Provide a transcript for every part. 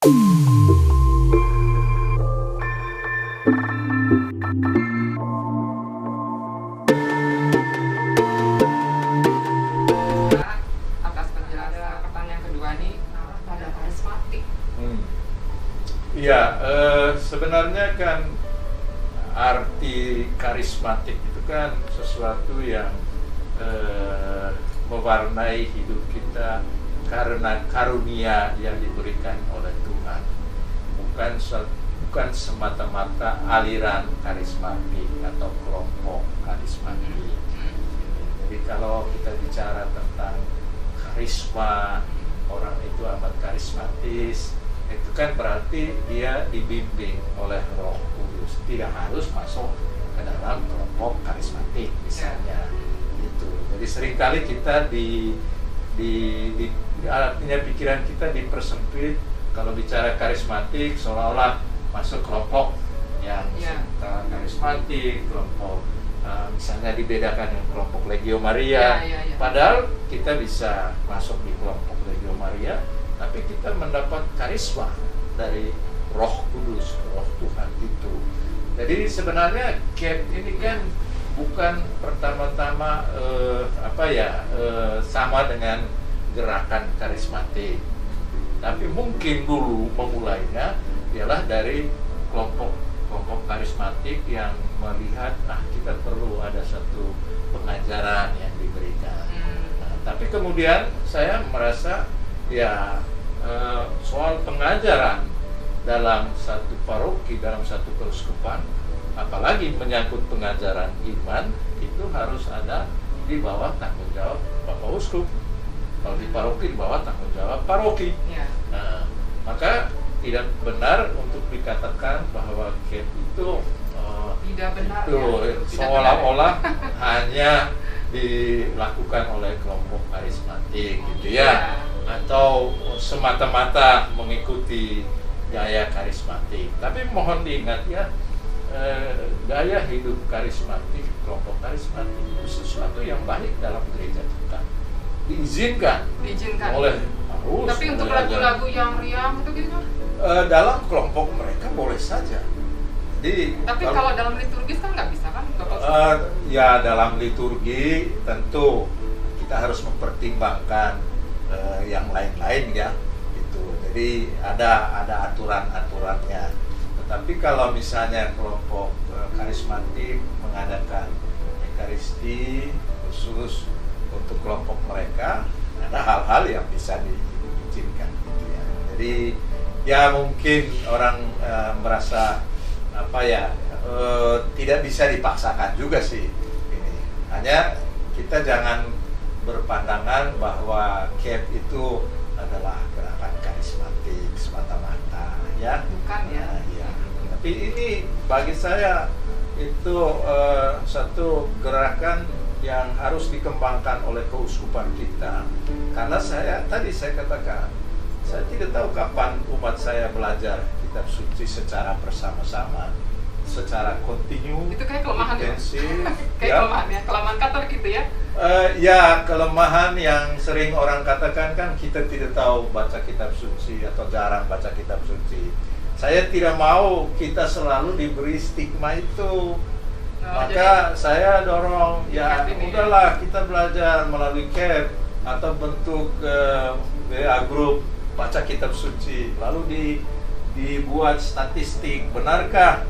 Atas penjelasan pertanyaan kedua nih, pada karismatik. Iya, sebenarnya kan arti karismatik itu kan sesuatu yang mewarnai hidup kita karena karunia yang diberikan oleh Tuhan, bukan semata-mata aliran karismatik atau kelompok karismatik. Jadi kalau kita bicara tentang karisma, orang itu amat karismatis, itu kan berarti dia dibimbing oleh Roh Kudus, tidak harus masuk ke dalam kelompok karismatik misalnya gitu. Jadi seringkali kita artinya pikiran kita dipersempit kalau bicara karismatik, seolah-olah masuk kelompok yang karismatik, kelompok misalnya dibedakan dengan kelompok Legio Maria. Padahal kita bisa masuk di kelompok Legio Maria, tapi kita mendapat karisma dari Roh Kudus, Roh Tuhan itu. Jadi sebenarnya CAP ini kan bukan pertama-tama sama dengan gerakan karismatik, tapi mungkin dulu memulainya ialah dari kelompok karismatik yang melihat kita perlu ada satu pengajaran yang diberikan. Tapi kemudian saya merasa soal pengajaran dalam satu paroki, dalam satu keuskupan, apalagi menyangkut pengajaran iman, itu harus ada di bawah tanggung jawab Bapak Uskup. Kalau di paroki di bawah tanggung jawab paroki. Maka tidak benar untuk dikatakan bahwa CAP itu tidak benar, seolah-olah hanya dilakukan oleh kelompok karismatik gitu ya, atau semata-mata mengikuti gaya karismatik. Tapi mohon diingat ya, gaya hidup karismatik, kelompok karismatik itu sesuatu yang baik dalam gereja kita, diizinkan oleh harus. Tapi untuk lagu-lagu yang riang itu gitu? Dalam kelompok mereka boleh saja. Tapi kalau dalam liturgis kan nggak bisa kan? Ya dalam liturgi tentu kita harus mempertimbangkan yang lain-lain ya, gitu. Jadi ada aturan-aturannya. Tetapi kalau misalnya kelompok karismatik mengadakan ekaristi khusus untuk kelompok mereka, ada hal-hal yang bisa diizinkan gitu ya. Jadi ya mungkin orang merasa tidak bisa dipaksakan juga sih ini. Hanya kita jangan berpandangan bahwa CAP itu adalah gerakan karismatik semata-mata ya. Bukan ya. Tapi ini bagi saya itu satu gerakan yang harus dikembangkan oleh keuskupan kita. Karena saya katakan, saya tidak tahu kapan umat saya belajar kitab suci secara bersama-sama, secara kontinu. Itu kayak kelemahan intensif, kelemahan Katolik gitu ya. Kelemahan yang sering orang katakan kan kita tidak tahu baca kitab suci atau jarang baca kitab suci. Saya tidak mau kita selalu diberi stigma itu. Maka saya dorong udahlah kita belajar melalui CAP atau bentuk WA group baca kitab suci, lalu dibuat statistik. Benarkah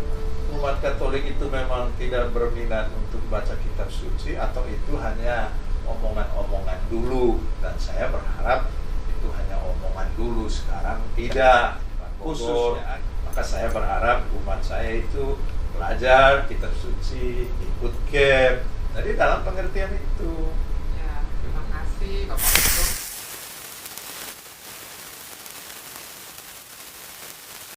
umat Katolik itu memang tidak berminat untuk baca kitab suci, atau itu hanya omongan-omongan dulu? Dan saya berharap itu hanya omongan dulu, sekarang tidak. Khususnya, maka saya berharap umat saya itu belajar kitab suci, ikut CAP. Jadi dalam pengertian itu. Ya, terima kasih Bapak Uskup.